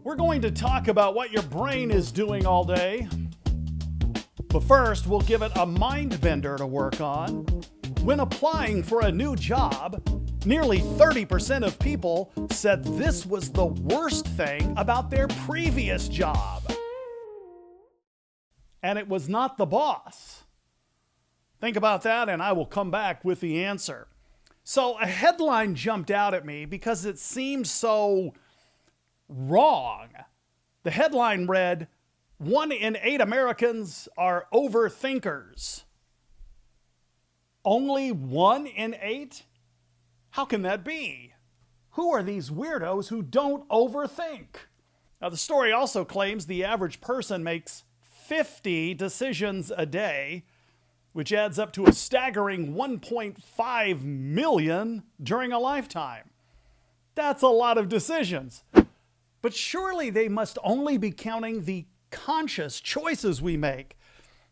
We're going to talk about what your brain is doing all day. But first, we'll give it a mind bender to work on. When applying for a new job, nearly 30% of people said this was the worst thing about their previous job. And it was not the boss. Think about that, and I will come back with the answer. So a headline jumped out at me because it seemed so wrong. The headline read, 1 in 8 Americans are overthinkers. Only 1 in 8? How can that be? Who are these weirdos who don't overthink? Now, the story also claims the average person makes 50 decisions a day, which adds up to a staggering 1.5 million during a lifetime. That's a lot of decisions. But surely they must only be counting the conscious choices we make.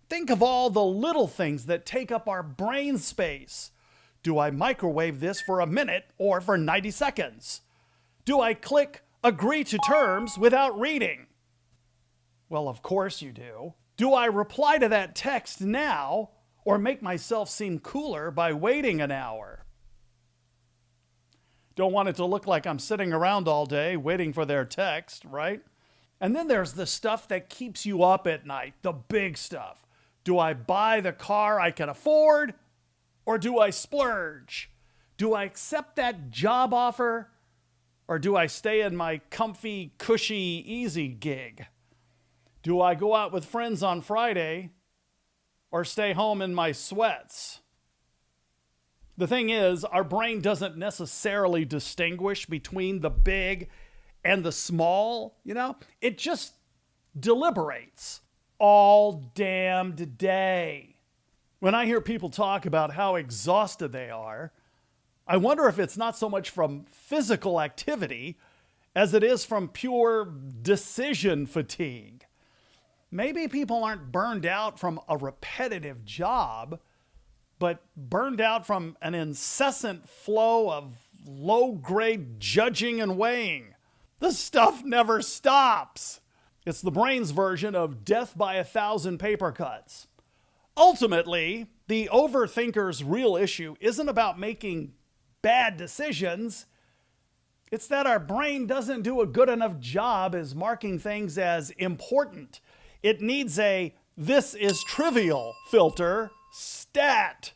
Think of all the little things that take up our brain space. Do I microwave this for a minute or for 90 seconds? Do I click agree to terms without reading? Well, of course you do. Do I reply to that text now or make myself seem cooler by waiting an hour? Don't want it to look like I'm sitting around all day waiting for their text, right? And then there's the stuff that keeps you up at night, the big stuff. Do I buy the car I can afford, or do I splurge? Do I accept that job offer, or do I stay in my comfy, cushy, easy gig? Do I go out with friends on Friday, or stay home in my sweats? The thing is, our brain doesn't necessarily distinguish between the big and the small, It just deliberates all damned day. When I hear people talk about how exhausted they are, I wonder if it's not so much from physical activity as it is from pure decision fatigue. Maybe people aren't burned out from a repetitive job, but burned out from an incessant flow of low-grade judging and weighing. The stuff never stops. It's the brain's version of death by 1,000 paper cuts. Ultimately, the overthinker's real issue isn't about making bad decisions. It's that our brain doesn't do a good enough job as marking things as important. It needs a "this is trivial" filter, stat.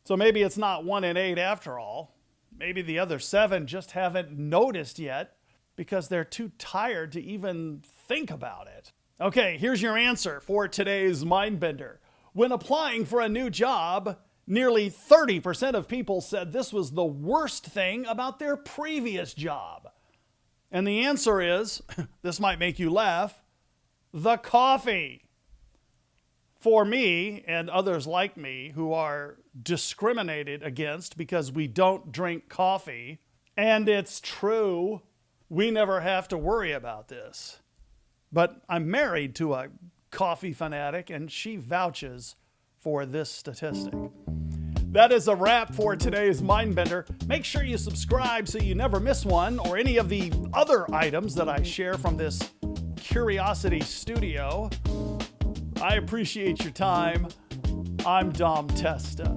So maybe it's not 1 in 8 after all. Maybe the other 7 just haven't noticed yet because they're too tired to even think about it. Okay, here's your answer for today's Mindbender. When applying for a new job, nearly 30% of people said this was the worst thing about their previous job. And the answer is, this might make you laugh, the coffee. For me and others like me who are discriminated against because we don't drink coffee, and it's true, we never have to worry about this. But I'm married to a coffee fanatic, and she vouches for this statistic. That is a wrap for today's Mindbender. Make sure you subscribe so you never miss one or any of the other items that I share from this Curiosity Studio. I appreciate your time. I'm Dom Testa.